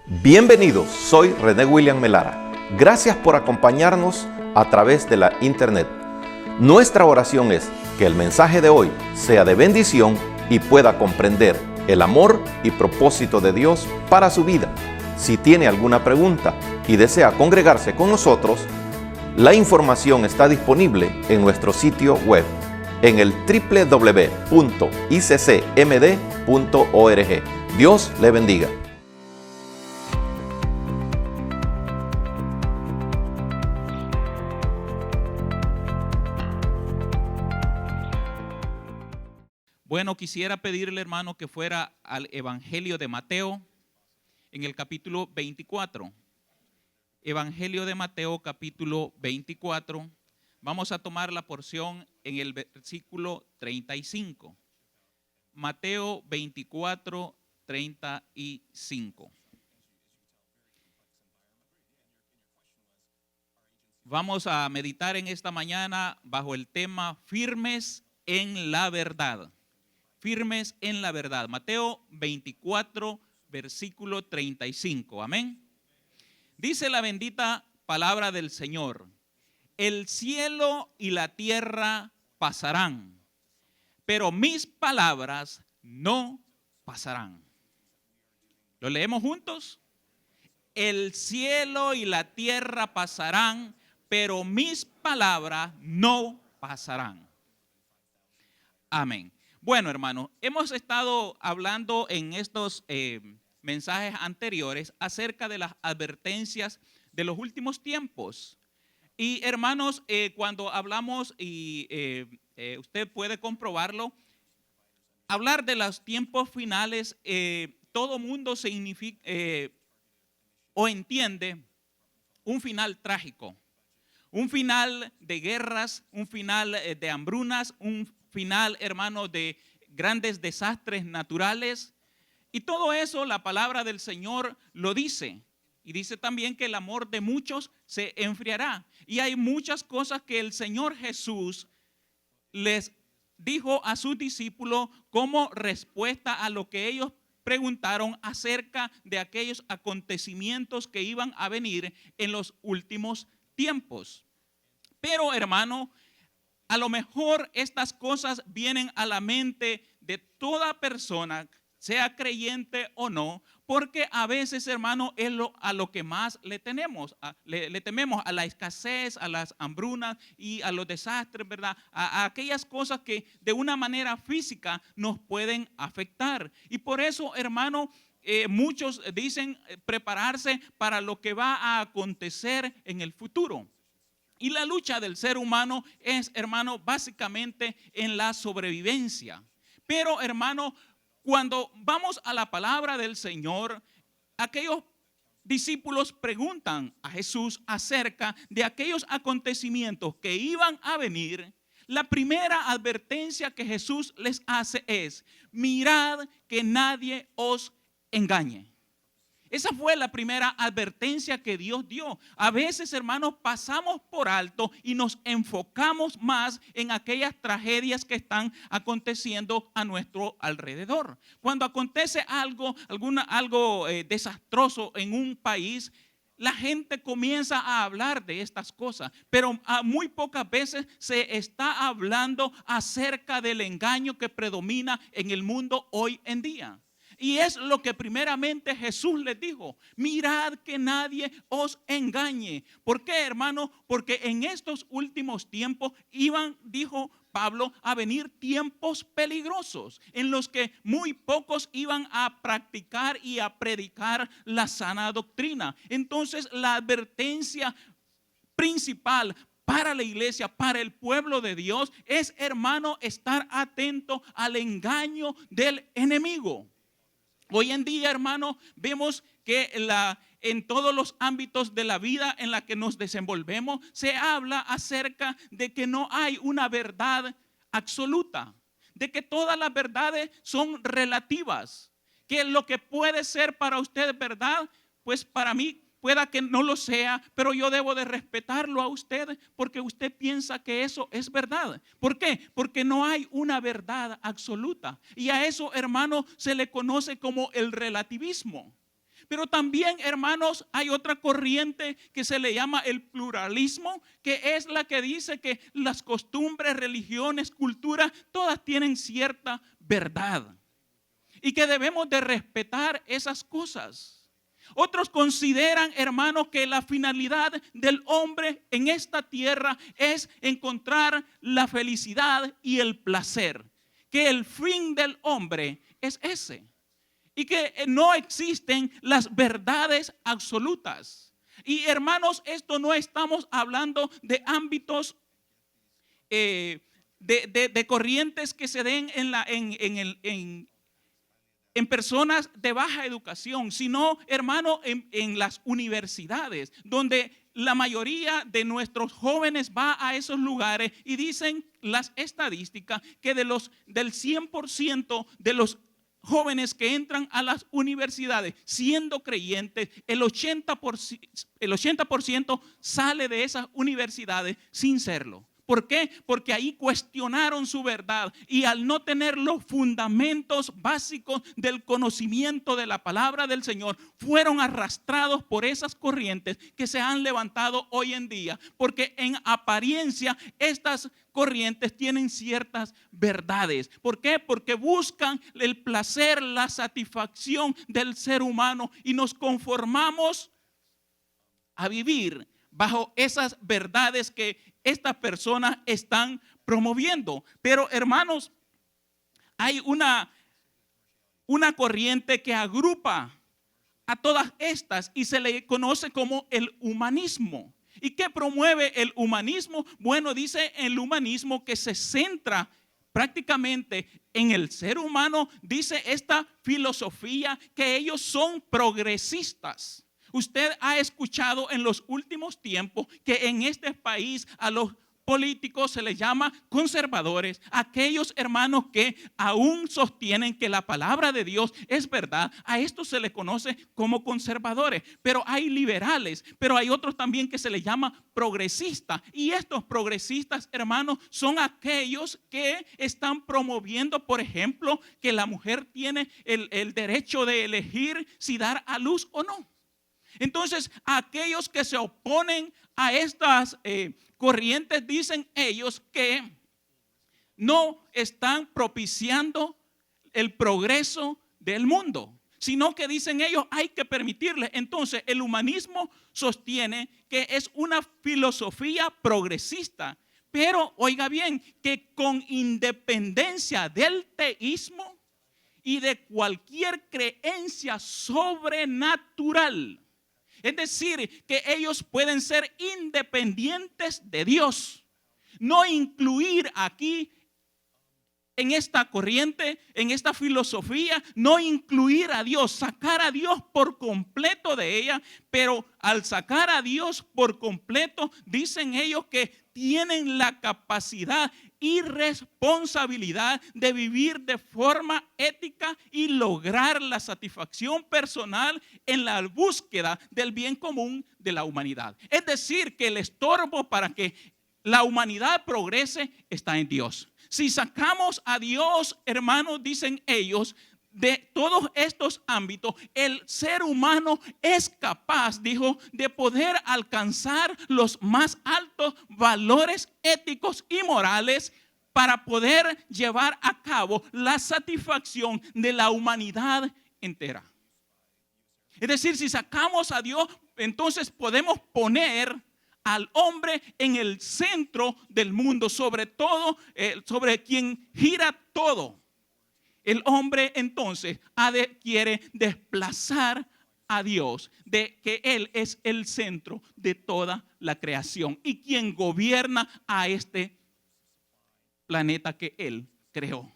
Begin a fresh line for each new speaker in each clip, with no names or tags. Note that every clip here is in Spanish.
Bienvenidos, soy René William Melara. Gracias por acompañarnos a través de la internet. Nuestra oración es que el mensaje de hoy sea de bendición y pueda comprender el amor y propósito de Dios para su vida. Si tiene alguna pregunta y desea congregarse con nosotros, la información está disponible en nuestro sitio web en el www.iccmd.org. Dios le bendiga.
Bueno, quisiera pedirle, hermano, que fuera al Evangelio de Mateo en el capítulo 24. Evangelio de Mateo, capítulo 24. Vamos a tomar la porción en el versículo 35. Mateo 24, 35. Vamos a meditar en esta mañana bajo el tema firmes en la verdad. Firmes en la verdad. Mateo 24, versículo 35. Amén. Dice la bendita palabra del Señor: el cielo y la tierra pasarán, pero mis palabras no pasarán. ¿Lo leemos juntos? El cielo y la tierra pasarán, pero mis palabras no pasarán. Amén. Bueno, hermanos, hemos estado hablando en estos mensajes anteriores acerca de las advertencias de los últimos tiempos. Y hermanos, cuando hablamos, y usted puede comprobarlo, hablar de los tiempos finales, todo mundo significa o entiende un final trágico, un final de guerras, un final de hambrunas, un final, hermano, de grandes desastres naturales. Y todo eso la palabra del Señor lo dice. Y dice también que el amor de muchos se enfriará. Y hay muchas cosas que el Señor Jesús les dijo a sus discípulos como respuesta a lo que ellos preguntaron acerca de aquellos acontecimientos que iban a venir en los últimos tiempos. Pero, hermano, a lo mejor estas cosas vienen a la mente de toda persona, sea creyente o no, porque a veces, hermano, es a lo que más le tememos, a la escasez, a las hambrunas y a los desastres, ¿verdad? A aquellas cosas que de una manera física nos pueden afectar. Y por eso, hermano, muchos dicen prepararse para lo que va a acontecer en el futuro. Y la lucha del ser humano es, hermano, básicamente en la sobrevivencia. Pero, hermano, cuando vamos a la palabra del Señor, aquellos discípulos preguntan a Jesús acerca de aquellos acontecimientos que iban a venir. La primera advertencia que Jesús les hace es: mirad que nadie os engañe. Esa fue la primera advertencia que Dios dio. A veces, hermanos, pasamos por alto y nos enfocamos más en aquellas tragedias que están aconteciendo a nuestro alrededor. Cuando acontece algo desastroso en un país, la gente comienza a hablar de estas cosas, pero muy pocas veces se está hablando acerca del engaño que predomina en el mundo hoy en día. Y es lo que primeramente Jesús les dijo: mirad que nadie os engañe. ¿Por qué, hermano? Porque en estos últimos tiempos dijo Pablo, a venir tiempos peligrosos en los que muy pocos iban a practicar y a predicar la sana doctrina. Entonces, la advertencia principal para la iglesia, para el pueblo de Dios, es, hermano, estar atento al engaño del enemigo. Hoy en día, hermano, vemos que en todos los ámbitos de la vida en la que nos desenvolvemos, se habla acerca de que no hay una verdad absoluta, de que todas las verdades son relativas, que lo que puede ser para usted verdad, pues para mí pueda que no lo sea, pero yo debo de respetarlo a usted porque usted piensa que eso es verdad. ¿Por qué? Porque no hay una verdad absoluta. Y a eso, hermano, se le conoce como el relativismo. Pero también, hermanos, hay otra corriente que se le llama el pluralismo, que es la que dice que las costumbres, religiones, culturas, todas tienen cierta verdad y que debemos de respetar esas cosas. Otros consideran, hermanos, que la finalidad del hombre en esta tierra es encontrar la felicidad y el placer, que el fin del hombre es ese. Y que no existen las verdades absolutas. Y hermanos, esto no estamos hablando de ámbitos de corrientes que se den en personas de baja educación, sino, hermano, en las universidades, donde la mayoría de nuestros jóvenes va a esos lugares y dicen las estadísticas que del 100% de los jóvenes que entran a las universidades siendo creyentes, el 80% sale de esas universidades sin serlo. ¿Por qué? Porque ahí cuestionaron su verdad y al no tener los fundamentos básicos del conocimiento de la palabra del Señor, fueron arrastrados por esas corrientes que se han levantado hoy en día. Porque en apariencia estas corrientes tienen ciertas verdades. ¿Por qué? Porque buscan el placer, la satisfacción del ser humano y nos conformamos a vivir bajo esas verdades que estas personas están promoviendo. Pero hermanos, hay una corriente que agrupa a todas estas y se le conoce como el humanismo. ¿Y qué promueve el humanismo? Bueno, dice el humanismo que se centra prácticamente en el ser humano. Dice esta filosofía que ellos son progresistas. Usted ha escuchado en los últimos tiempos que en este país a los políticos se les llama conservadores, aquellos hermanos que aún sostienen que la palabra de Dios es verdad. A estos se les conoce como conservadores, pero hay liberales, pero hay otros también que se les llama progresistas. Y estos progresistas, hermanos, son aquellos que están promoviendo, por ejemplo, que la mujer tiene el derecho de elegir si dar a luz o no. Entonces, aquellos que se oponen a estas corrientes dicen ellos que no están propiciando el progreso del mundo, sino que dicen ellos hay que permitirle. Entonces, el humanismo sostiene que es una filosofía progresista, pero oiga bien, que con independencia del teísmo y de cualquier creencia sobrenatural. Es decir, que ellos pueden ser independientes de Dios. No incluir aquí en esta corriente, en esta filosofía, no incluir a Dios, sacar a Dios por completo de ella. Pero al sacar a Dios por completo, dicen ellos que tienen la capacidad y responsabilidad de vivir de forma ética y lograr la satisfacción personal en la búsqueda del bien común de la humanidad. Es decir, que el estorbo para que la humanidad progrese está en Dios. Si sacamos a Dios, hermanos, dicen ellos, de todos estos ámbitos, el ser humano es capaz, dijo, de poder alcanzar los más altos valores éticos y morales para poder llevar a cabo la satisfacción de la humanidad entera. Es decir, si sacamos a Dios, entonces podemos poner al hombre en el centro del mundo, sobre todo, sobre quien gira todo. El hombre entonces quiere desplazar a Dios, de que Él es el centro de toda la creación y quien gobierna a este planeta que Él creó.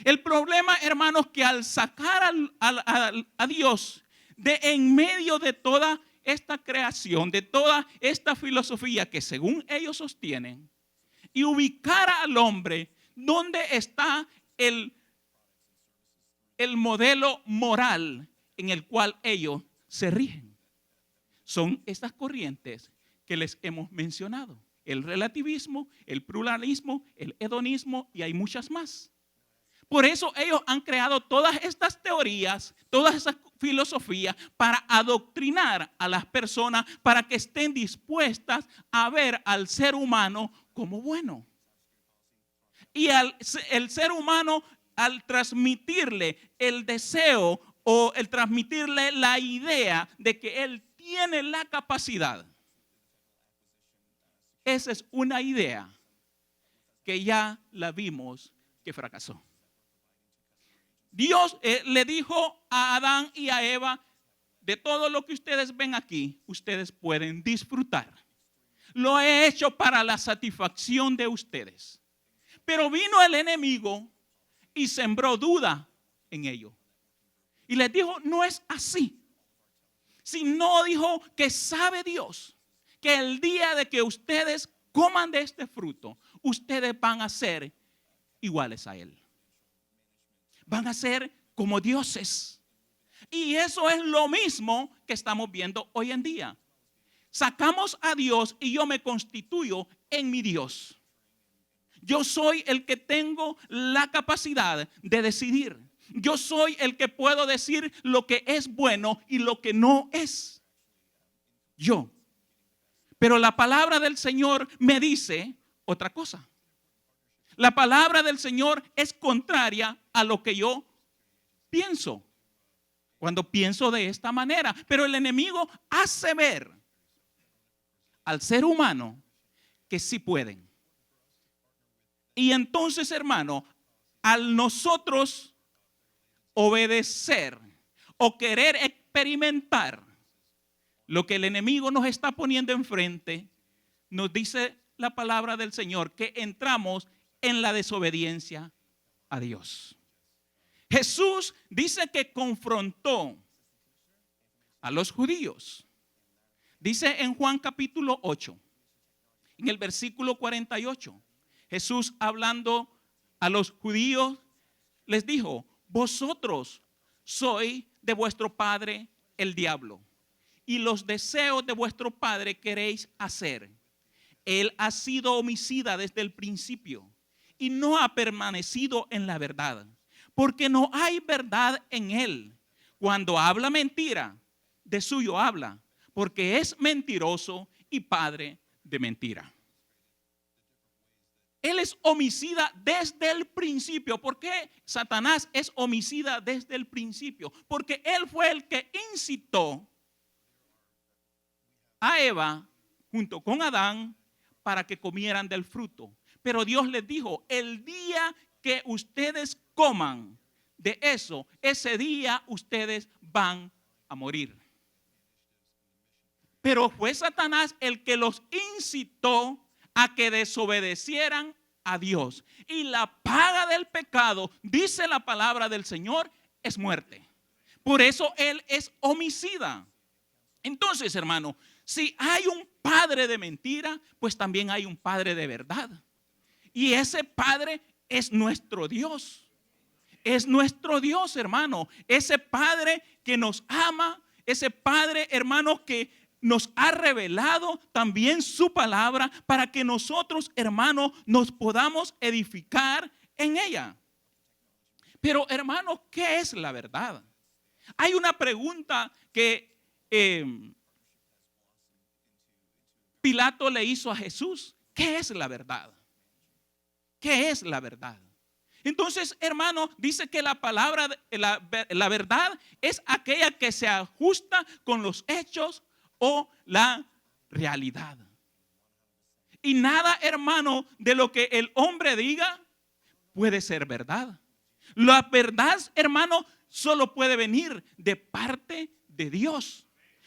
El problema, hermanos, que al sacar a Dios de en medio de toda esta creación, de toda esta filosofía que según ellos sostienen, y ubicar al hombre donde está el modelo moral en el cual ellos se rigen. Son estas corrientes que les hemos mencionado: el relativismo, el pluralismo, el hedonismo y hay muchas más. Por eso ellos han creado todas estas teorías, todas esas filosofía para adoctrinar a las personas para que estén dispuestas a ver al ser humano como bueno. Y el ser humano, al transmitirle el deseo o el transmitirle la idea de que él tiene la capacidad, esa es una idea que ya la vimos que fracasó. Dios le dijo a Adán y a Eva: de todo lo que ustedes ven aquí, ustedes pueden disfrutar. Lo he hecho para la satisfacción de ustedes. Pero vino el enemigo y sembró duda en ellos. Y les dijo: no es así. Sino dijo que sabe Dios que el día de que ustedes coman de este fruto, ustedes van a ser iguales a Él. Van a ser como dioses. Y eso es lo mismo que estamos viendo hoy en día. Sacamos a Dios y yo me constituyo en mi Dios. Yo soy el que tengo la capacidad de decidir. Yo soy el que puedo decir lo que es bueno y lo que no es. Yo. Pero la palabra del Señor me dice otra cosa. La palabra del Señor es contraria a lo que yo pienso. Cuando pienso de esta manera. Pero el enemigo hace ver al ser humano que sí pueden. Y entonces, hermano, al nosotros obedecer o querer experimentar lo que el enemigo nos está poniendo enfrente, nos dice la palabra del Señor que entramos en la desobediencia a Dios. Jesús dice que confrontó a los judíos. Dice en Juan capítulo 8, en el versículo 48, Jesús hablando a los judíos les dijo: vosotros sois de vuestro padre el diablo, y los deseos de vuestro padre queréis hacer. Él ha sido homicida desde el principio y no ha permanecido en la verdad, porque no hay verdad en él. Cuando habla mentira, de suyo habla, porque es mentiroso y padre de mentira. Él es homicida desde el principio. ¿Por qué Satanás es homicida desde el principio? Porque él fue el que incitó a Eva junto con Adán para que comieran del fruto. Pero Dios les dijo: el día que ustedes coman de eso, ese día ustedes van a morir. Pero fue Satanás el que los incitó a que desobedecieran a Dios. Y la paga del pecado, dice la palabra del Señor, es muerte. Por eso él es homicida. Entonces, hermano, si hay un padre de mentira, pues también hay un padre de verdad. Y ese padre es nuestro Dios. Es nuestro Dios, hermano. Ese padre que nos ama, ese padre, hermano, que nos ha revelado también su palabra para que nosotros, hermanos, nos podamos edificar en ella. Pero, hermanos, ¿qué es la verdad? Hay una pregunta que Pilato le hizo a Jesús. ¿Qué es la verdad? ¿Qué es la verdad? Entonces, hermano, dice que la palabra, la verdad es aquella que se ajusta con los hechos o la realidad. Y nada, hermano, de lo que el hombre diga puede ser verdad. La verdad, hermano, solo puede venir de parte de Dios.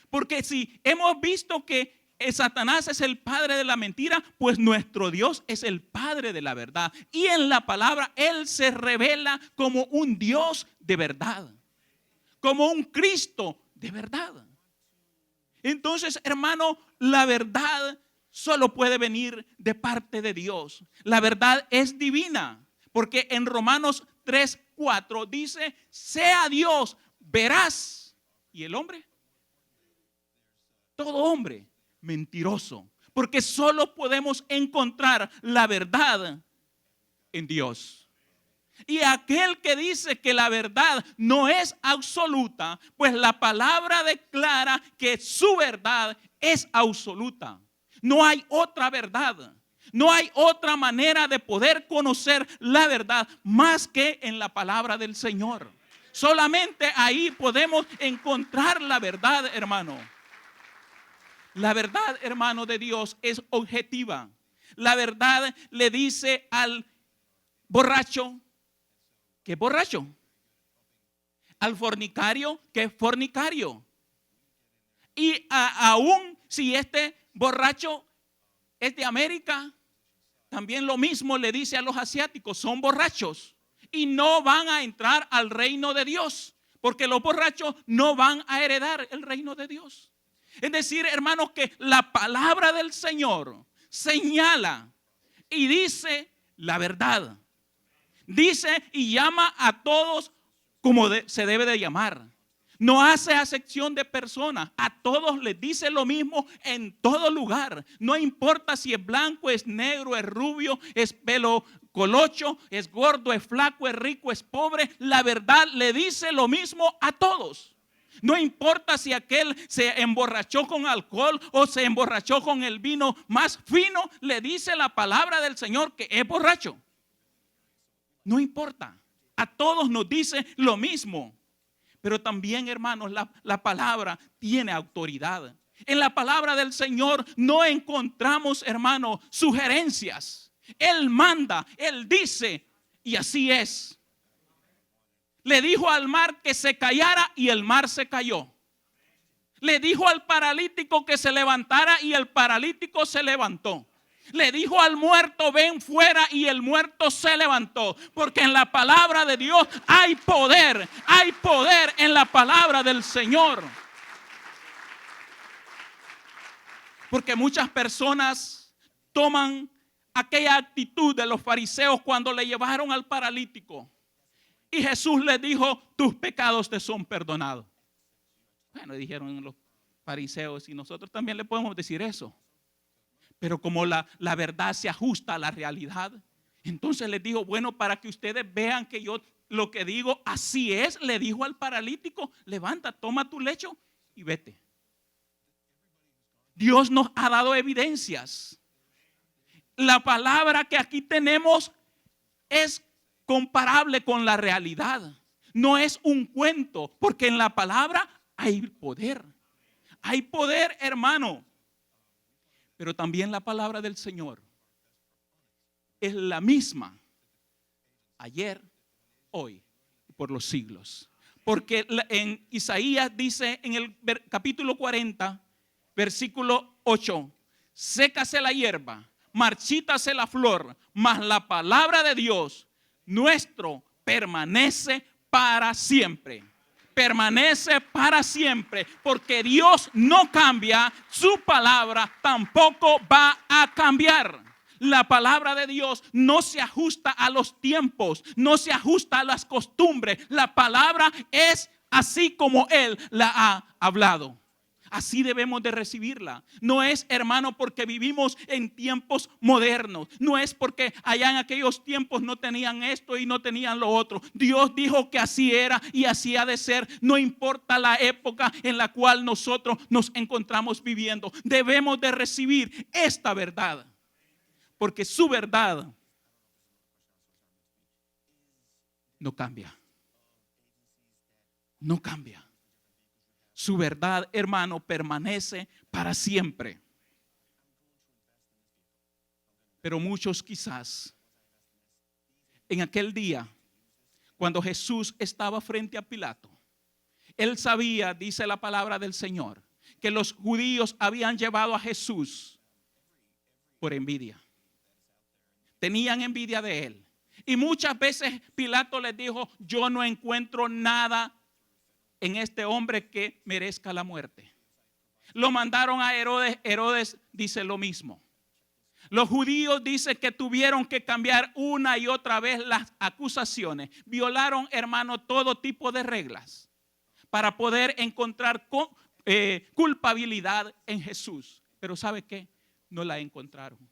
Porque si hemos visto que Satanás es el padre de la mentira, pues nuestro Dios es el padre de la verdad. Y en la palabra Él se revela como un Dios de verdad, como un Cristo de verdad. Entonces, hermano, la verdad solo puede venir de parte de Dios. La verdad es divina, porque en Romanos 3:4 dice: sea Dios veraz. ¿Y el hombre? Todo hombre mentiroso, porque solo podemos encontrar la verdad en Dios. Y aquel que dice que la verdad no es absoluta, pues la palabra declara que su verdad es absoluta. No hay otra verdad. No hay otra manera de poder conocer la verdad más que en la palabra del Señor. Solamente ahí podemos encontrar la verdad, hermano. La verdad, hermano, de Dios es objetiva. La verdad le dice al borracho que es borracho, al fornicario que es fornicario. Y aún si este borracho es de América, también lo mismo le dice a los asiáticos, son borrachos y no van a entrar al reino de Dios, porque los borrachos no van a heredar el reino de Dios. Es decir, hermanos, que la palabra del Señor señala y dice la verdad. Dice y llama a todos como se debe de llamar. No hace acepción de personas. A todos les dice lo mismo en todo lugar. No importa si es blanco, es negro, es rubio, es pelo colocho, es gordo, es flaco, es rico, es pobre. La verdad le dice lo mismo a todos. No importa si aquel se emborrachó con alcohol o se emborrachó con el vino más fino, le dice la palabra del Señor que es borracho. No importa, a todos nos dice lo mismo. Pero también, hermanos, la palabra tiene autoridad. En la palabra del Señor no encontramos, hermanos, sugerencias. Él manda, Él dice, y así es. Le dijo al mar que se callara y el mar se cayó. Le dijo al paralítico que se levantara y el paralítico se levantó. Le dijo al muerto, ven fuera, y el muerto se levantó. Porque en la palabra de Dios hay poder en la palabra del Señor. Porque muchas personas toman aquella actitud de los fariseos cuando le llevaron al paralítico. Y Jesús les dijo, tus pecados te son perdonados. Bueno, dijeron los fariseos, y nosotros también le podemos decir eso. Pero como la verdad se ajusta a la realidad, entonces les dijo, bueno, para que ustedes vean que yo lo que digo así es, le dijo al paralítico, levanta, toma tu lecho y vete. Dios nos ha dado evidencias. La palabra que aquí tenemos es comparable con la realidad. No es un cuento, porque en la palabra hay poder. Hay poder, hermano. Pero también la palabra del Señor es la misma ayer, hoy y por los siglos. Porque en Isaías dice en el capítulo 40, versículo 8, sécase la hierba, marchítase la flor, mas la palabra de Dios nuestro permanece para siempre. Permanece para siempre, porque Dios no cambia, su palabra tampoco va a cambiar. La palabra de Dios no se ajusta a los tiempos, no se ajusta a las costumbres. La palabra es así como Él la ha hablado. Así debemos de recibirla. No es, hermano, porque vivimos en tiempos modernos. No es porque allá en aquellos tiempos no tenían esto y no tenían lo otro. Dios dijo que así era y así ha de ser. No importa la época en la cual nosotros nos encontramos viviendo. Debemos de recibir esta verdad. Porque su verdad no cambia. No cambia. Su verdad, hermano, permanece para siempre. Pero muchos quizás en aquel día, cuando Jesús estaba frente a Pilato, él sabía, dice la palabra del Señor, que los judíos habían llevado a Jesús por envidia. Tenían envidia de él. Y muchas veces Pilato les dijo, yo no encuentro nada en este hombre que merezca la muerte. Lo mandaron a Herodes. Herodes dice lo mismo. Los judíos dicen que tuvieron que cambiar una y otra vez las acusaciones. Violaron, hermano, todo tipo de reglas para poder encontrar culpabilidad en Jesús. Pero ¿sabe qué? No la encontraron.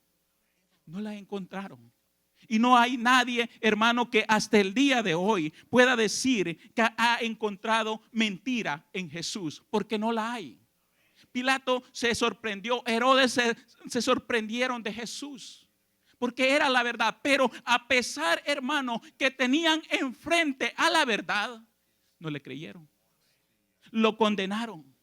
No la encontraron. Y no hay nadie, hermano, que hasta el día de hoy pueda decir que ha encontrado mentira en Jesús, porque no la hay. Pilato se sorprendió, Herodes se sorprendieron de Jesús, porque era la verdad. Pero a pesar, hermano, que tenían enfrente a la verdad, no le creyeron, lo condenaron.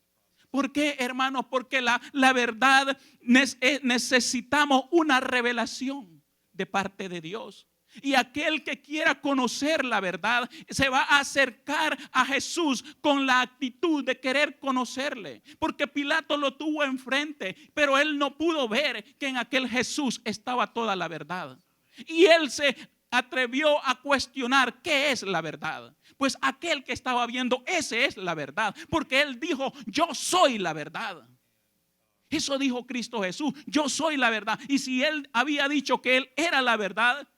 ¿Por qué, hermano? Porque la verdad necesitamos una revelación de parte de Dios. Y aquel que quiera conocer la verdad se va a acercar a Jesús con la actitud de querer conocerle. Porque Pilato lo tuvo enfrente, pero él no pudo ver que en aquel Jesús estaba toda la verdad. Y él se atrevió a cuestionar qué es la verdad. Pues aquel que estaba viendo, ese es la verdad. Porque él dijo, yo soy la verdad. Eso dijo Cristo Jesús, yo soy la verdad. Y si él había dicho que él era la verdad,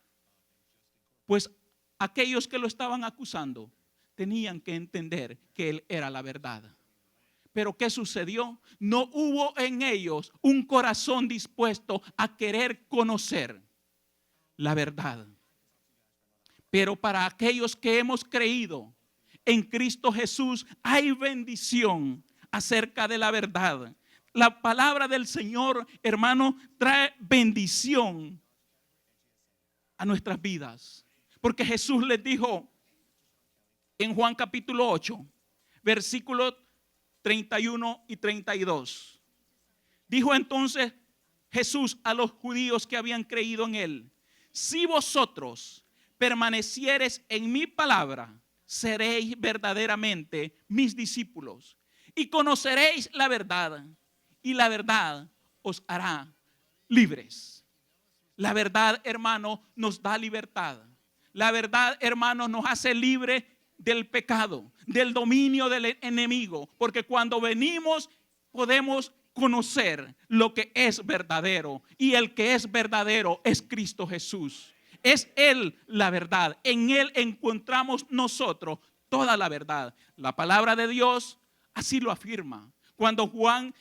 pues aquellos que lo estaban acusando tenían que entender que él era la verdad. Pero ¿qué sucedió? No hubo en ellos un corazón dispuesto a querer conocer la verdad. Pero para aquellos que hemos creído en Cristo Jesús, hay bendición acerca de la verdad. La palabra del Señor, hermano, trae bendición a nuestras vidas. Porque Jesús les dijo en Juan capítulo 8, versículos 31 y 32. Dijo entonces Jesús a los judíos que habían creído en él: si vosotros permaneciereis en mi palabra, seréis verdaderamente mis discípulos y conoceréis la verdad, y la verdad os hará libres. La verdad, hermano, nos da libertad. La verdad, hermano, nos hace libre del pecado, del dominio del enemigo. Porque cuando venimos podemos conocer lo que es verdadero. Y el que es verdadero es Cristo Jesús. Es Él la verdad. En Él encontramos nosotros toda la verdad. La palabra de Dios así lo afirma. Cuando Juan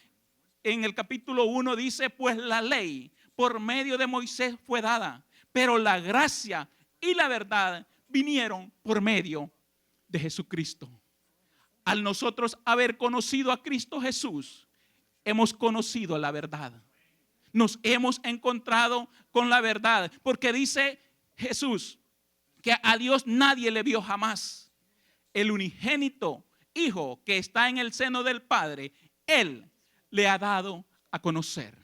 en el capítulo 1 dice, pues la ley por medio de Moisés fue dada, pero la gracia y la verdad vinieron por medio de Jesucristo. Al nosotros haber conocido a Cristo Jesús, hemos conocido la verdad. Nos hemos encontrado con la verdad. Porque dice Jesús que a Dios nadie le vio jamás. El unigénito Hijo que está en el seno del Padre, Él le ha dado a conocer.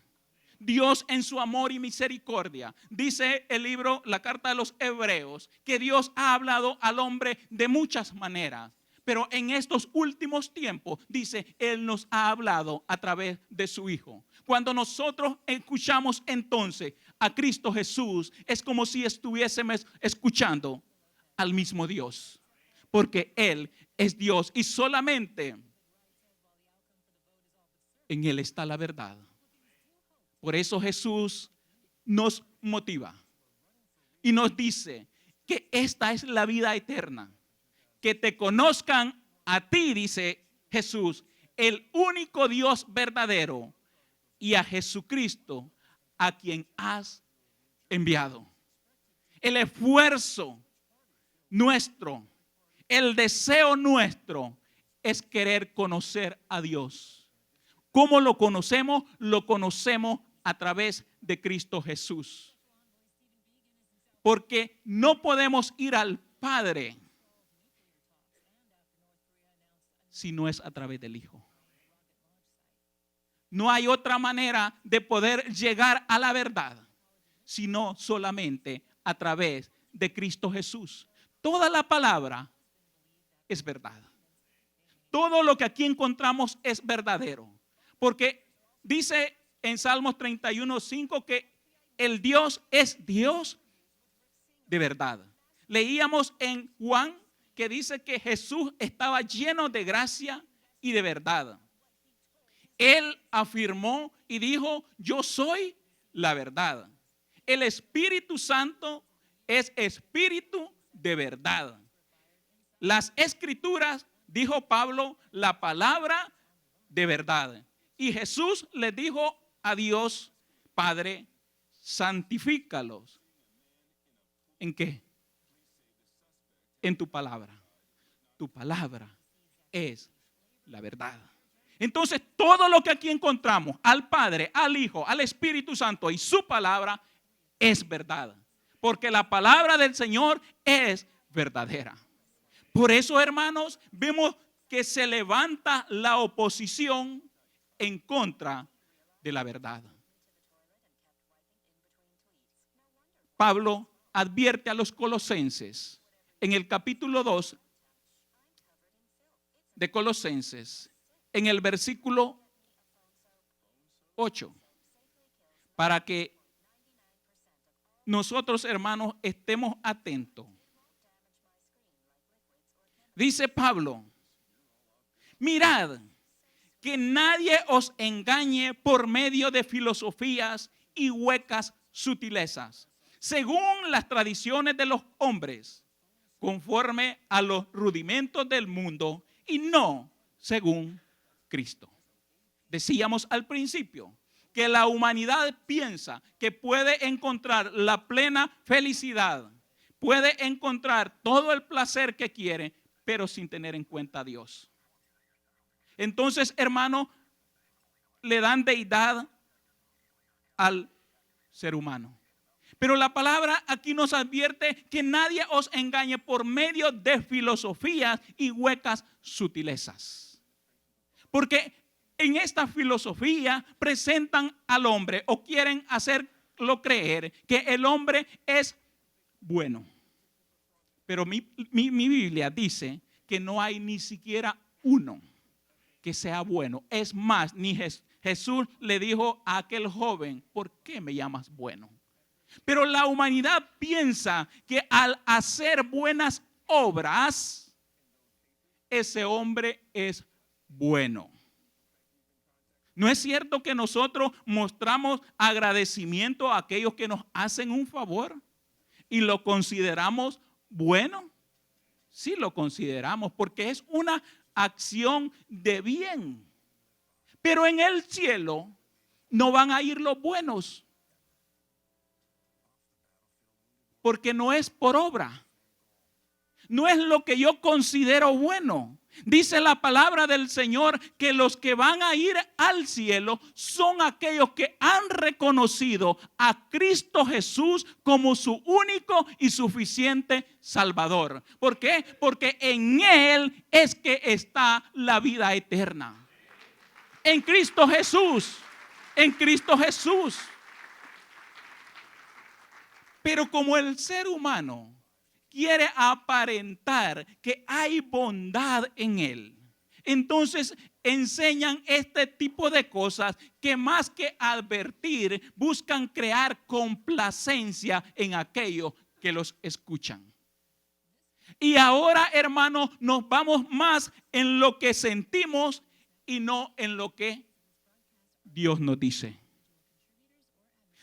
Dios en su amor y misericordia, dice el libro, la carta de los Hebreos, que Dios ha hablado al hombre de muchas maneras. Pero en estos últimos tiempos, dice, Él nos ha hablado a través de su Hijo. Cuando nosotros escuchamos entonces a Cristo Jesús, es como si estuviésemos escuchando al mismo Dios. Porque Él es Dios y solamente en Él está la verdad. Por eso Jesús nos motiva y nos dice que esta es la vida eterna. Que te conozcan a ti, dice Jesús, el único Dios verdadero, y a Jesucristo a quien has enviado. El esfuerzo nuestro, el deseo nuestro es querer conocer a Dios. ¿Cómo lo conocemos? Lo conocemos a través de Cristo Jesús. Porque no podemos ir al Padre si no es a través del Hijo. No hay otra manera de poder llegar a la verdad, sino solamente a través de Cristo Jesús. Toda la palabra es verdad. Todo lo que aquí encontramos es verdadero. Porque dice en Salmos 31:5 que el Dios es Dios de verdad. Leíamos en Juan que dice que Jesús estaba lleno de gracia y de verdad. Él afirmó y dijo, yo soy la verdad. El Espíritu Santo es espíritu de verdad. Las Escrituras, dijo Pablo, la palabra de verdad. Y Jesús le dijo a Dios, Padre, santifícalos ¿En qué? En tu palabra. Tu palabra es la verdad. Entonces, todo lo que aquí encontramos, al Padre, al Hijo, al Espíritu Santo y su palabra, es verdad. Porque la palabra del Señor es verdadera. Por eso, hermanos, vemos que se levanta la oposición en contra de la verdad. Pablo advierte a los colosenses en el capítulo 2 de Colosenses, en el versículo 8, para que nosotros, hermanos, estemos atentos. Dice Pablo: mirad que nadie os engañe por medio de filosofías y huecas sutilezas, según las tradiciones de los hombres, conforme a los rudimentos del mundo y no según Cristo. Decíamos al principio que la humanidad piensa que puede encontrar la plena felicidad, puede encontrar todo el placer que quiere, pero sin tener en cuenta a Dios. Entonces, hermano, le dan deidad al ser humano. Pero la palabra aquí nos advierte que nadie os engañe por medio de filosofías y huecas sutilezas. Porque en esta filosofía presentan al hombre o quieren hacerlo creer que el hombre es bueno. Pero mi Biblia dice que no hay ni siquiera uno que sea bueno. Es más, ni Jesús le dijo a aquel joven: ¿por qué me llamas bueno? Pero la humanidad piensa que al hacer buenas obras, ese hombre es bueno. ¿No es cierto que nosotros mostramos agradecimiento a aquellos que nos hacen un favor y lo consideramos bueno? Sí, lo consideramos porque es una acción de bien. Pero en el cielo no van a ir los buenos, porque no es por obra, no es lo que yo considero bueno. Dice la palabra del Señor que los que van a ir al cielo son aquellos que han reconocido a Cristo Jesús como su único y suficiente Salvador. ¿Por qué? Porque en Él es que está la vida eterna. En Cristo Jesús, en Cristo Jesús. Pero como el ser humano quiere aparentar que hay bondad en él, entonces enseñan este tipo de cosas que más que advertir, buscan crear complacencia en aquellos que los escuchan. Y ahora, hermanos, nos vamos más en lo que sentimos y no en lo que Dios nos dice.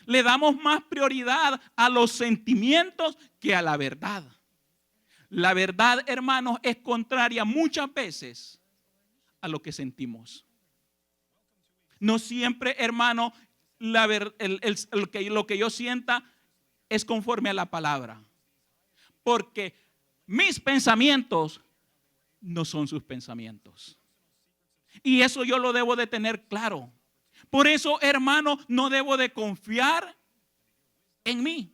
Le damos más prioridad a los sentimientos que a la verdad. La verdad, hermanos, es contraria muchas veces a lo que sentimos. No siempre, hermano, lo que yo sienta es conforme a la palabra. Porque mis pensamientos no son sus pensamientos. Y eso yo lo debo de tener claro. Por eso, hermano, no debo de confiar en mí,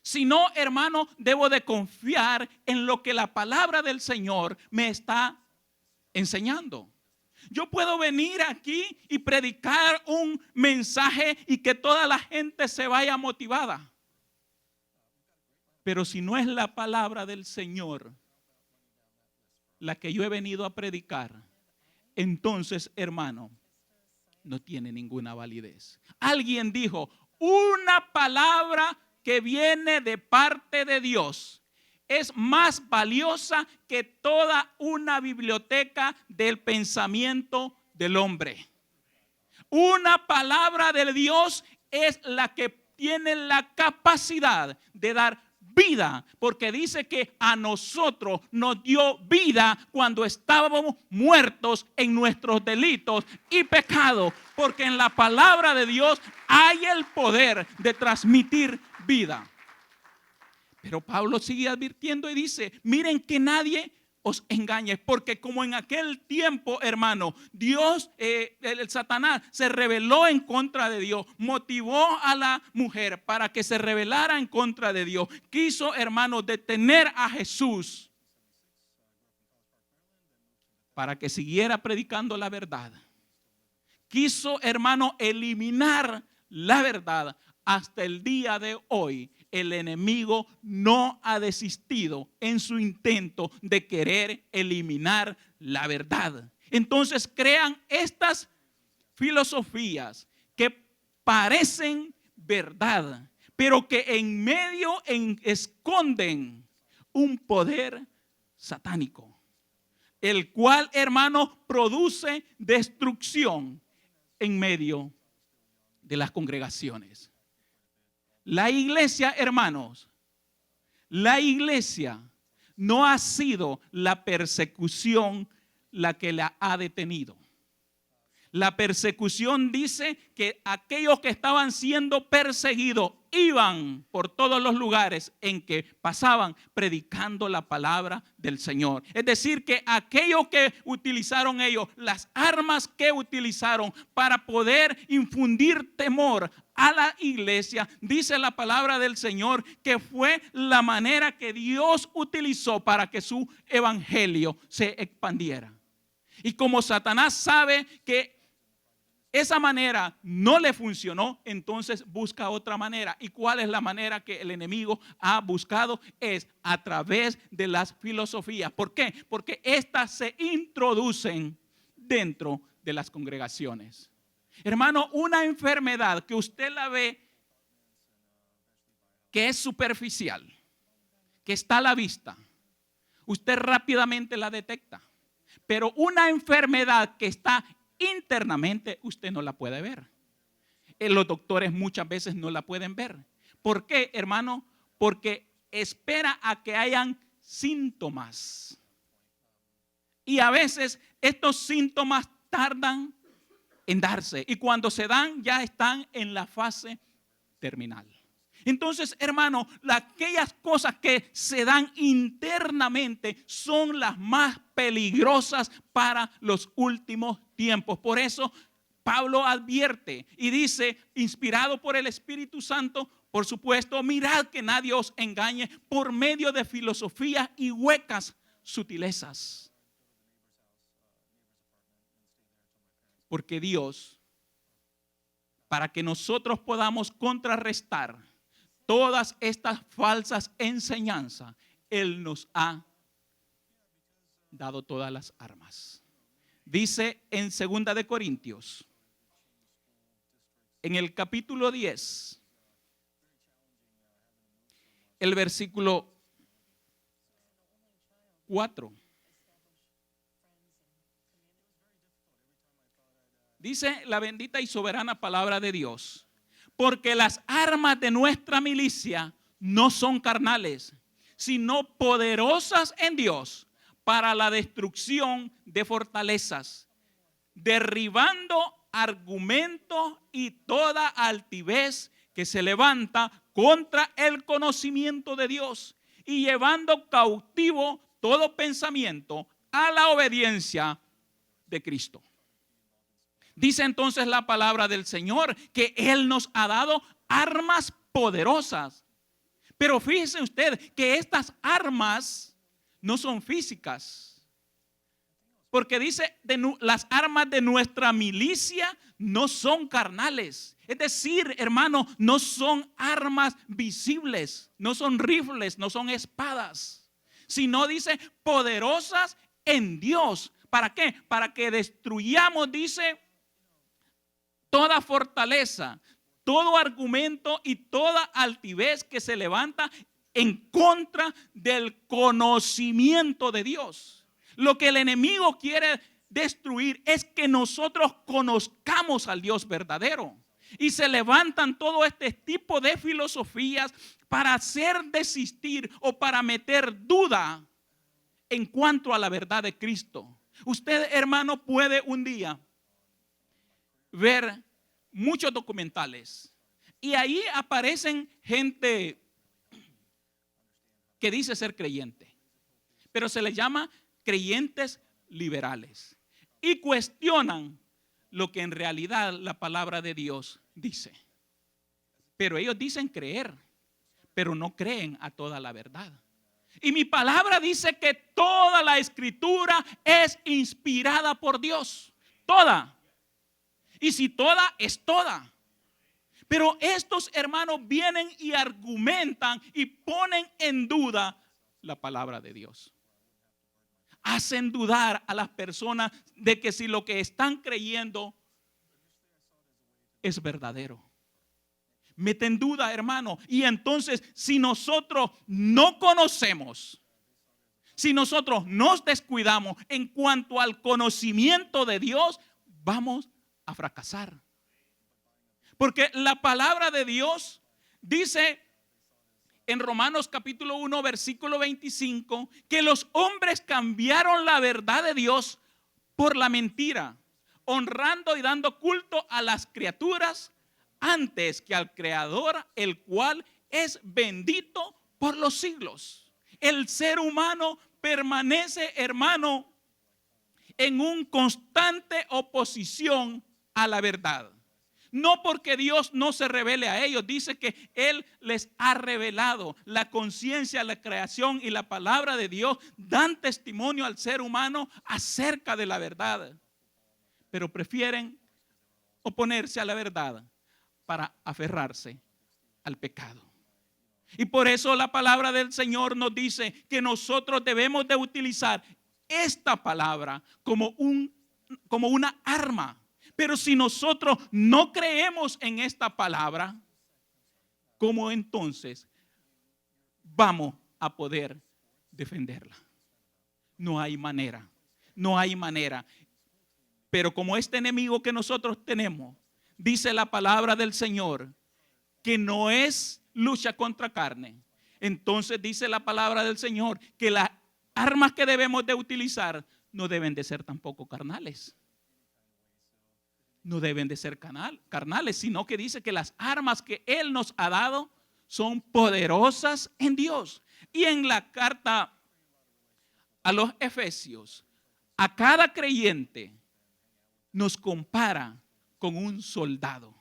sino, hermano, debo de confiar en lo que la palabra del Señor me está enseñando. Yo puedo venir aquí y predicar un mensaje y que toda la gente se vaya motivada. Pero si no es la palabra del Señor la que yo he venido a predicar, entonces, hermano, no tiene ninguna validez. Alguien dijo: una palabra que viene de parte de Dios es más valiosa que toda una biblioteca del pensamiento del hombre. Una palabra de Dios es la que tiene la capacidad de dar vida, porque dice que a nosotros nos dio vida cuando estábamos muertos en nuestros delitos y pecados, porque en la palabra de Dios hay el poder de transmitir vida. Pero Pablo sigue advirtiendo y dice, miren que nadie os engañe, porque como en aquel tiempo, hermano, Dios, el Satanás se rebeló en contra de Dios, motivó a la mujer para que se rebelara en contra de Dios, quiso, hermano, detener a Jesús para que siguiera predicando la verdad. Quiso, hermano, eliminar la verdad. Hasta el día de hoy, el enemigo no ha desistido en su intento de querer eliminar la verdad. Entonces crean estas filosofías que parecen verdad, pero que en medio esconden un poder satánico, el cual, hermano, produce destrucción en medio de las congregaciones. La iglesia, hermanos, la iglesia no ha sido la persecución la que la ha detenido. La persecución dice que aquellos que estaban siendo perseguidos iban por todos los lugares en que pasaban predicando la palabra del Señor. Es decir, que aquellos que utilizaron ellos, las armas que utilizaron para poder infundir temor a la iglesia, dice la palabra del Señor que fue la manera que Dios utilizó para que su evangelio se expandiera. Y como Satanás sabe que esa manera no le funcionó, entonces busca otra manera. ¿Y cuál es la manera que el enemigo ha buscado? Es a través de las filosofías. ¿Por qué? Porque estas se introducen dentro de las congregaciones. Hermano, una enfermedad que usted la ve que es superficial, que está a la vista, usted rápidamente la detecta. Pero una enfermedad que está internamente, usted no la puede ver. Los doctores muchas veces no la pueden ver. ¿Por qué, hermano? Porque espera a que hayan síntomas. Y a veces estos síntomas tardan en darse. Y cuando se dan, ya están en la fase terminal. Entonces, hermano, aquellas cosas que se dan internamente son las más peligrosas para los últimos tiempos. Por eso Pablo advierte y dice, inspirado por el Espíritu Santo, por supuesto, mirad que nadie os engañe por medio de filosofías y huecas sutilezas. Porque Dios, para que nosotros podamos contrarrestar todas estas falsas enseñanzas, Él nos ha dado todas las armas. Dice en 2 de Corintios, en el capítulo 10, el versículo 4. Dice la bendita y soberana palabra de Dios. Porque las armas de nuestra milicia no son carnales, sino poderosas en Dios para la destrucción de fortalezas, derribando argumentos y toda altivez que se levanta contra el conocimiento de Dios y llevando cautivo todo pensamiento a la obediencia de Cristo. Dice entonces la palabra del Señor que Él nos ha dado armas poderosas. Pero fíjese usted que estas armas no son físicas. Porque dice, las armas de nuestra milicia no son carnales. Es decir, hermano, no son armas visibles, no son rifles, no son espadas. Sino dice, poderosas en Dios. ¿Para qué? Para que destruyamos, dice, toda fortaleza, todo argumento y toda altivez que se levanta en contra del conocimiento de Dios. Lo que el enemigo quiere destruir es que nosotros conozcamos al Dios verdadero. Y se levantan todo este tipo de filosofías para hacer desistir o para meter duda en cuanto a la verdad de Cristo. Usted, hermano, puede un día ver muchos documentales y ahí aparecen gente que dice ser creyente, pero se les llama creyentes liberales y cuestionan lo que en realidad la palabra de Dios dice. Pero ellos dicen creer, pero no creen a toda la verdad. Y mi palabra dice que toda la escritura es inspirada por Dios. Toda. Y si toda, es toda. Pero estos hermanos vienen y argumentan y ponen en duda la palabra de Dios. Hacen dudar a las personas de que si lo que están creyendo es verdadero. Meten duda, hermano. Y entonces, si nosotros no conocemos, si nosotros nos descuidamos en cuanto al conocimiento de Dios, vamos a fracasar. Porque la palabra de Dios dice en Romanos capítulo 1, versículo 25, que los hombres cambiaron la verdad de Dios por la mentira, honrando y dando culto a las criaturas antes que al Creador, el cual es bendito por los siglos. El ser humano permanece, hermano, en un constante oposición a la verdad. No porque Dios no se revele a ellos, dice que Él les ha revelado. La conciencia, la creación y la palabra de Dios dan testimonio al ser humano acerca de la verdad. Pero prefieren oponerse a la verdad para aferrarse al pecado. Y por eso la palabra del Señor nos dice que nosotros debemos de utilizar esta palabra como una arma. Pero si nosotros no creemos en esta palabra, ¿cómo entonces vamos a poder defenderla? No hay manera, no hay manera. Pero como este enemigo que nosotros tenemos, dice la palabra del Señor, que no es lucha contra carne. Entonces dice la palabra del Señor que las armas que debemos de utilizar no deben de ser tampoco carnales. No deben de ser carnales, sino que dice que las armas que Él nos ha dado son poderosas en Dios. Y en la carta a los Efesios, a cada creyente nos compara con un soldado.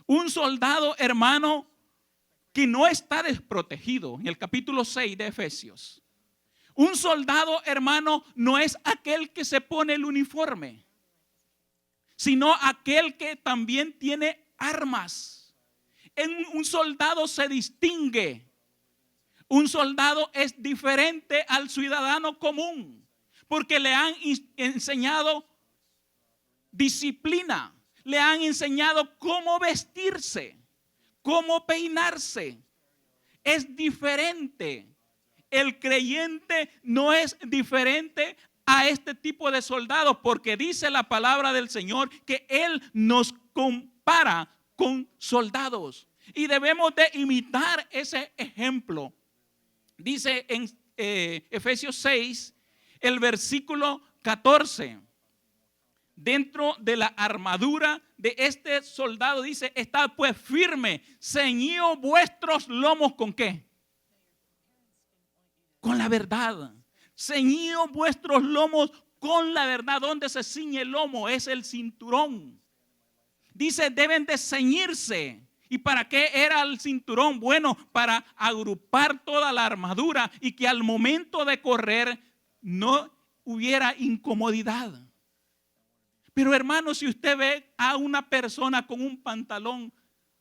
Un soldado, hermano, que no está desprotegido. En el capítulo 6 de Efesios. Un soldado, hermano, no es aquel que se pone el uniforme, sino aquel que también tiene armas. Un soldado se distingue. Un soldado es diferente al ciudadano común, porque le han enseñado disciplina, le han enseñado cómo vestirse, cómo peinarse. Es diferente. El creyente no es diferente a este tipo de soldados, porque dice la palabra del Señor que Él nos compara con soldados y debemos de imitar ese ejemplo. Dice en Efesios 6, el versículo 14, dentro de la armadura de este soldado dice: estad pues firme, ceñidos vuestros lomos ¿con qué? Con la verdad. Ceñidos vuestros lomos con la verdad. ¿Dónde se ciñe el lomo? Es el cinturón. Dice, deben de ceñirse. ¿Y para qué era el cinturón? Bueno, para agrupar toda la armadura y que al momento de correr no hubiera incomodidad. Pero hermano, si usted ve a una persona con un pantalón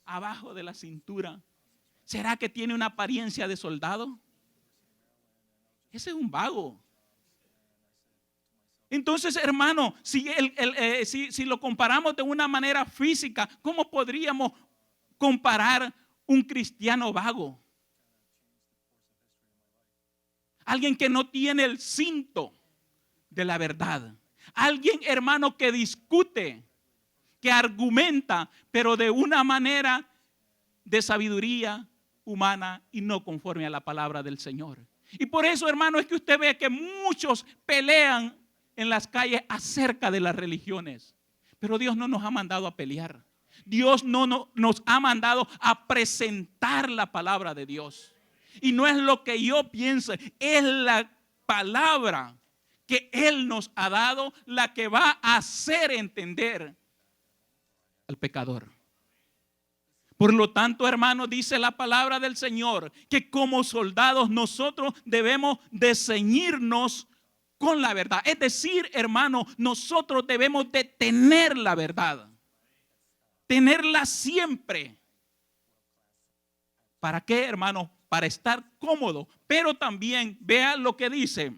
abajo de la cintura, ¿será que tiene una apariencia de soldado? Ese es un vago. Entonces, hermano, si lo comparamos de una manera física, ¿cómo podríamos comparar un cristiano vago? Alguien que no tiene el cinto de la verdad. Alguien, hermano, que discute, que argumenta, pero de una manera de sabiduría humana y no conforme a la palabra del Señor. Y por eso, hermano, es que usted ve que muchos pelean en las calles acerca de las religiones. Pero Dios no nos ha mandado a pelear. Dios no nos ha mandado a presentar la palabra de Dios. Y no es lo que yo piense, es la palabra que Él nos ha dado la que va a hacer entender al pecador. Por lo tanto, hermanos, dice la palabra del Señor que como soldados nosotros debemos de ceñirnos con la verdad. Es decir, hermano, nosotros debemos de tener la verdad. Tenerla siempre. ¿Para qué, hermano? Para estar cómodo. Pero también vea lo que dice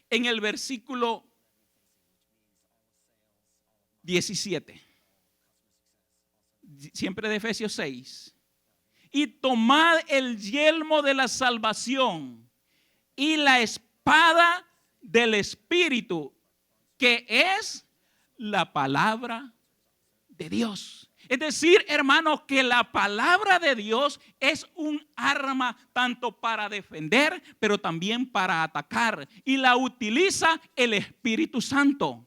en el versículo 17. Siempre de Efesios 6. Y tomad el yelmo de la salvación y la espada del Espíritu, que es la palabra de Dios. Es decir, hermanos, que la palabra de Dios es un arma tanto para defender, pero también para atacar. Y la utiliza el Espíritu Santo.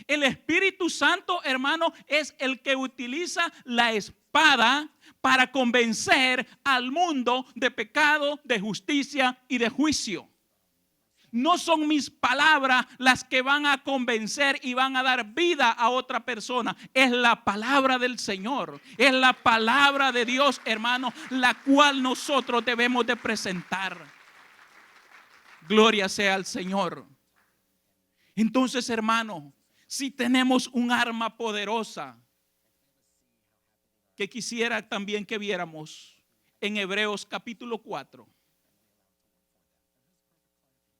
El Espíritu Santo, hermano, es el que utiliza la espada para convencer al mundo de pecado, de justicia y de juicio. No son mis palabras las que van a convencer y van a dar vida a otra persona. Es la palabra del Señor. Es la palabra de Dios, hermano, la cual nosotros debemos de presentar. Gloria sea al Señor. Entonces, hermano, si tenemos un arma poderosa, que quisiera también que viéramos en Hebreos capítulo 4.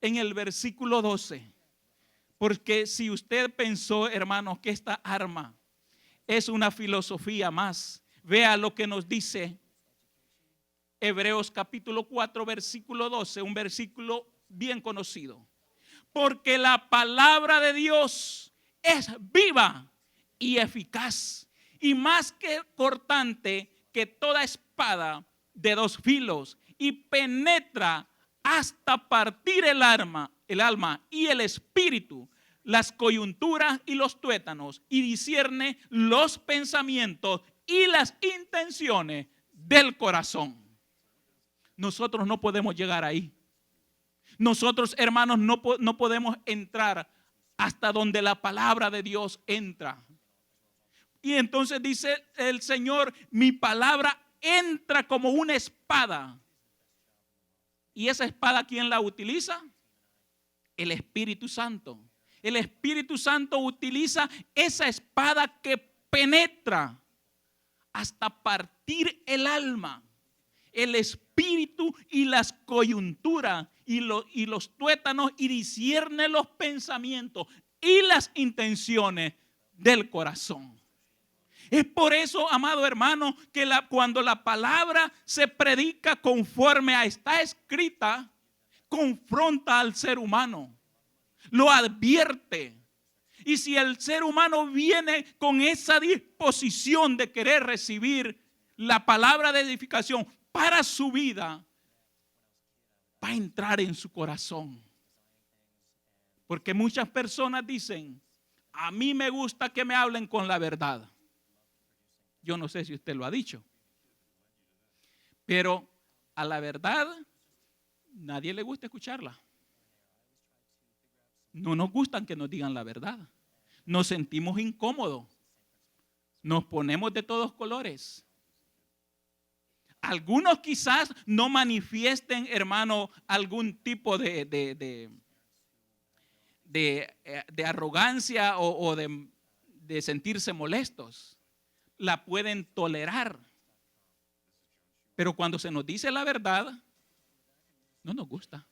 En el versículo 12, porque si usted pensó, hermanos, que esta arma es una filosofía más, vea lo que nos dice Hebreos capítulo 4, versículo 12, un versículo bien conocido. Porque la palabra de Dios es viva y eficaz y más que cortante que toda espada de dos filos y penetra hasta partir el alma y el espíritu, las coyunturas y los tuétanos, y discierne los pensamientos y las intenciones del corazón. Nosotros no podemos llegar ahí. Nosotros, hermanos, no podemos entrar hasta donde la palabra de Dios entra. Y entonces dice el Señor, mi palabra entra como una espada. ¿Y esa espada quién la utiliza? El Espíritu Santo. El Espíritu Santo utiliza esa espada que penetra hasta partir el alma, el espíritu y las coyunturas y los tuétanos, y discierne los pensamientos y las intenciones del corazón. Es por eso, amado hermano, que cuando la palabra se predica conforme a está escrita, confronta al ser humano, lo advierte. Y si el ser humano viene con esa disposición de querer recibir la palabra de edificación para su vida, va a entrar en su corazón. Porque muchas personas dicen, a mí me gusta que me hablen con la verdad. Yo no sé si usted lo ha dicho, pero a la verdad nadie le gusta escucharla. No nos gustan que nos digan la verdad. Nos sentimos incómodos. Nos ponemos de todos colores. Algunos quizás no manifiesten, hermano, algún tipo de arrogancia o de sentirse molestos. La pueden tolerar. Pero cuando se nos dice la verdad, no nos gusta.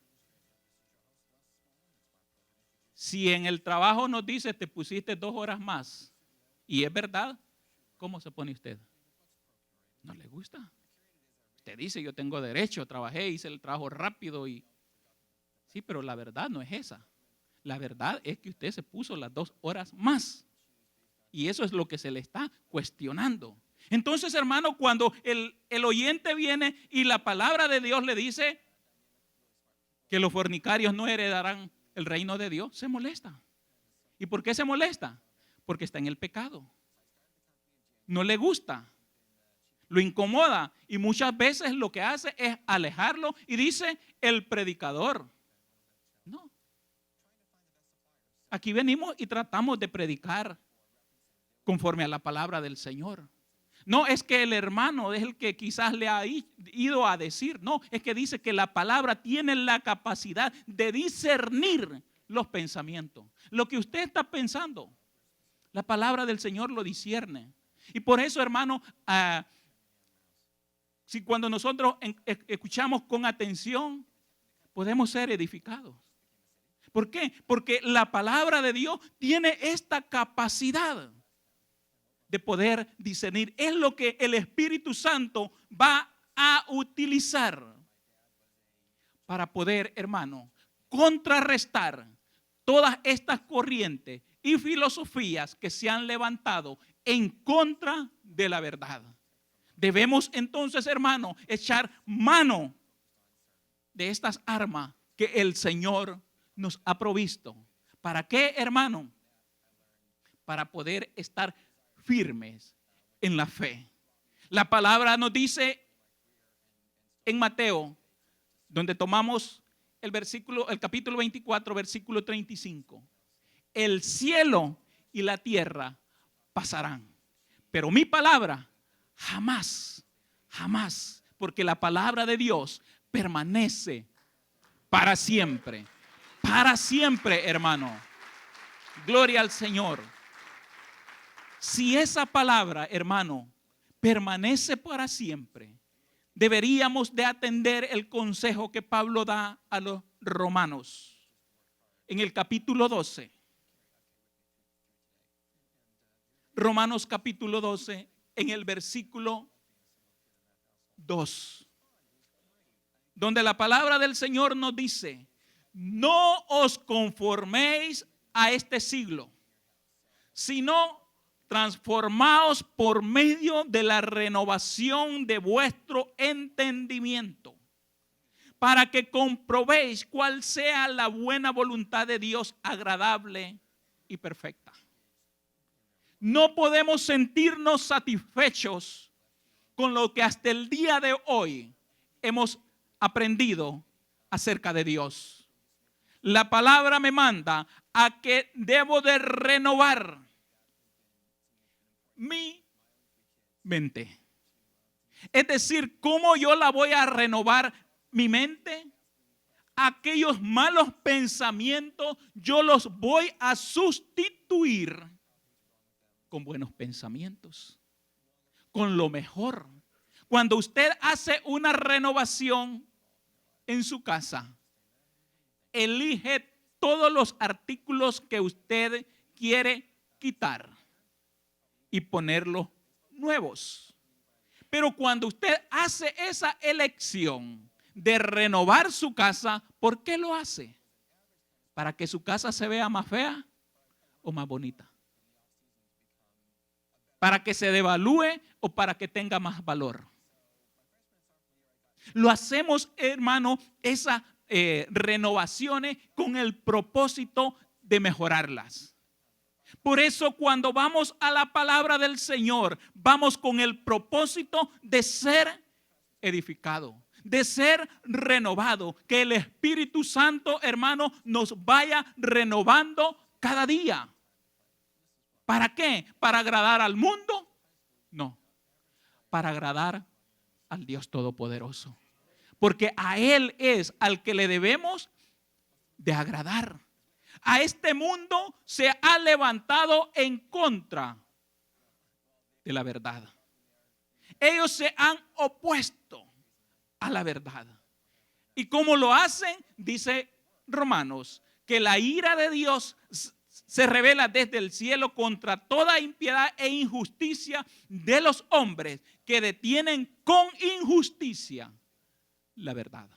Si en el trabajo nos dice, te pusiste 2 horas más, y es verdad, ¿cómo se pone usted? No le gusta. Usted dice, yo tengo derecho, trabajé, hice el trabajo rápido. Sí, pero la verdad no es esa. La verdad es que usted se puso las 2 horas más. Y eso es lo que se le está cuestionando. Entonces, hermano, cuando el oyente viene y la palabra de Dios le dice que los fornicarios no heredarán el reino de Dios, se molesta. ¿Y por qué se molesta? Porque está en el pecado. No le gusta. lo incomoda y muchas veces lo que hace es alejarlo y dice el predicador. No. Aquí venimos y tratamos de predicar conforme a la palabra del Señor. No es que el hermano es el que quizás le ha ido a decir, no, es que dice que la palabra tiene la capacidad de discernir los pensamientos. Lo que usted está pensando, la palabra del Señor lo discierne. Y por eso, hermano, si cuando nosotros escuchamos con atención, podemos ser edificados. ¿Por qué? Porque la palabra de Dios tiene esta capacidad de poder discernir. Es lo que el Espíritu Santo va a utilizar para poder, hermano, contrarrestar todas estas corrientes y filosofías que se han levantado en contra de la verdad. Debemos entonces, hermano, echar mano de estas armas que el Señor nos ha provisto. ¿Para qué, hermano? Para poder estar firmes en la fe. La palabra nos dice en Mateo, donde tomamos el capítulo 24, versículo 35. El cielo y la tierra pasarán, pero mi palabra jamás, jamás, porque la palabra de Dios permanece para siempre. Para siempre, hermano. Gloria al Señor. Si esa palabra, hermano, permanece para siempre, deberíamos de atender el consejo que Pablo da a los romanos en el capítulo 12. Romanos capítulo 12, en el versículo 2, donde la palabra del Señor nos dice: no os conforméis a este siglo, sino transformaos por medio de la renovación de vuestro entendimiento, para que comprobéis cuál sea la buena voluntad de Dios, agradable y perfecta. No podemos sentirnos satisfechos con lo que hasta el día de hoy hemos aprendido acerca de Dios. La palabra me manda a que debo de renovar mi mente. Es decir, ¿cómo yo la voy a renovar mi mente? Aquellos malos pensamientos yo los voy a sustituir con buenos pensamientos, con lo mejor. Cuando usted hace una renovación en su casa, elige todos los artículos que usted quiere quitar y ponerlos nuevos. Pero cuando usted hace esa elección de renovar su casa, ¿por qué lo hace? ¿Para que su casa se vea más fea o más bonita? ¿Para que se devalúe o para que tenga más valor? Lo hacemos, hermano, esas renovaciones con el propósito de mejorarlas. Por eso cuando vamos a la palabra del Señor, vamos con el propósito de ser edificado, de ser renovado. Que el Espíritu Santo, hermano, nos vaya renovando cada día. ¿Para qué? ¿Para agradar al mundo? No, para agradar al Dios Todopoderoso. Porque a Él es al que le debemos de agradar. A este mundo se ha levantado en contra de la verdad. Ellos se han opuesto a la verdad. ¿Y cómo lo hacen? Dice Romanos, que la ira de Dios se revela desde el cielo contra toda impiedad e injusticia de los hombres que detienen con injusticia la verdad.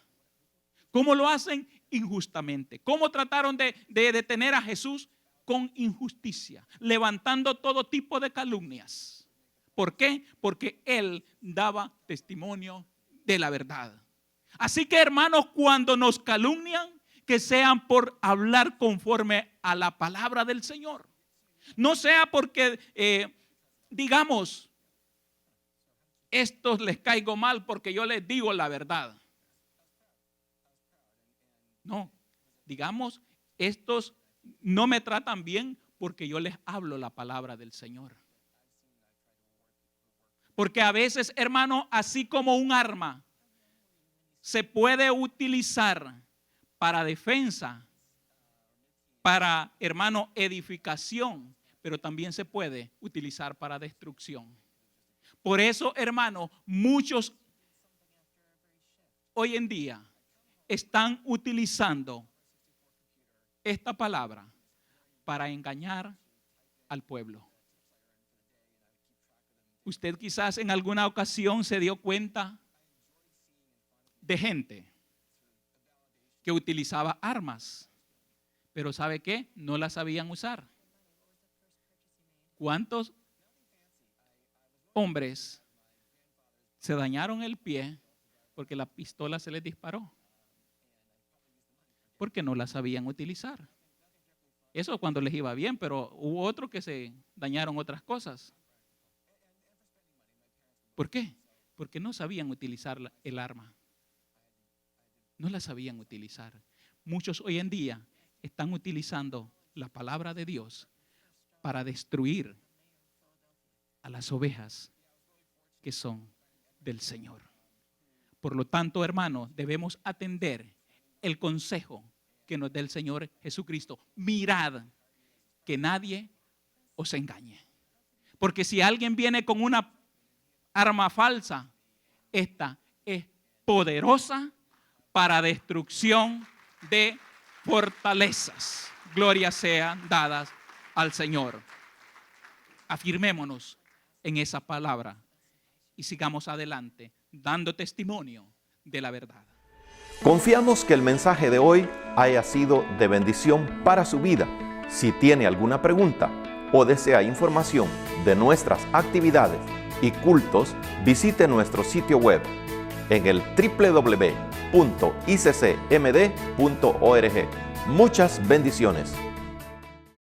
¿Cómo lo hacen? Injustamente. ¿Cómo trataron de detener a Jesús? Con injusticia, levantando todo tipo de calumnias. ¿Por qué? Porque Él daba testimonio de la verdad. Así que, hermanos, cuando nos calumnian, que sean por hablar conforme a la palabra del Señor. No sea porque, digamos, estos les caigo mal porque yo les digo la verdad. No, digamos, estos no me tratan bien porque yo les hablo la palabra del Señor. Porque a veces, hermano, así como un arma se puede utilizar para defensa, para, hermano, edificación, pero también se puede utilizar para destrucción. Por eso, hermano, muchos hoy en día están utilizando esta palabra para engañar al pueblo. Usted quizás en alguna ocasión se dio cuenta de gente que utilizaba armas, pero ¿sabe qué? No las sabían usar. ¿Cuántos hombres se dañaron el pie porque la pistola se les disparó? Porque no la sabían utilizar. Eso cuando les iba bien, pero hubo otros que se dañaron otras cosas. ¿Por qué? Porque no sabían utilizar el arma. No la sabían utilizar. Muchos hoy en día están utilizando la palabra de Dios para destruir a las ovejas que son del Señor. Por lo tanto, hermanos, debemos atender el consejo que nos dé el Señor Jesucristo. Mirad que nadie os engañe. Porque si alguien viene con una arma falsa, esta es poderosa para destrucción de fortalezas. Gloria sean dadas al Señor. Afirmémonos en esa palabra y sigamos adelante dando testimonio de la verdad.
Confiamos que el mensaje de hoy haya sido de bendición para su vida. Si tiene alguna pregunta o desea información de nuestras actividades y cultos, visite nuestro sitio web en el www.iccmd.org. Muchas bendiciones.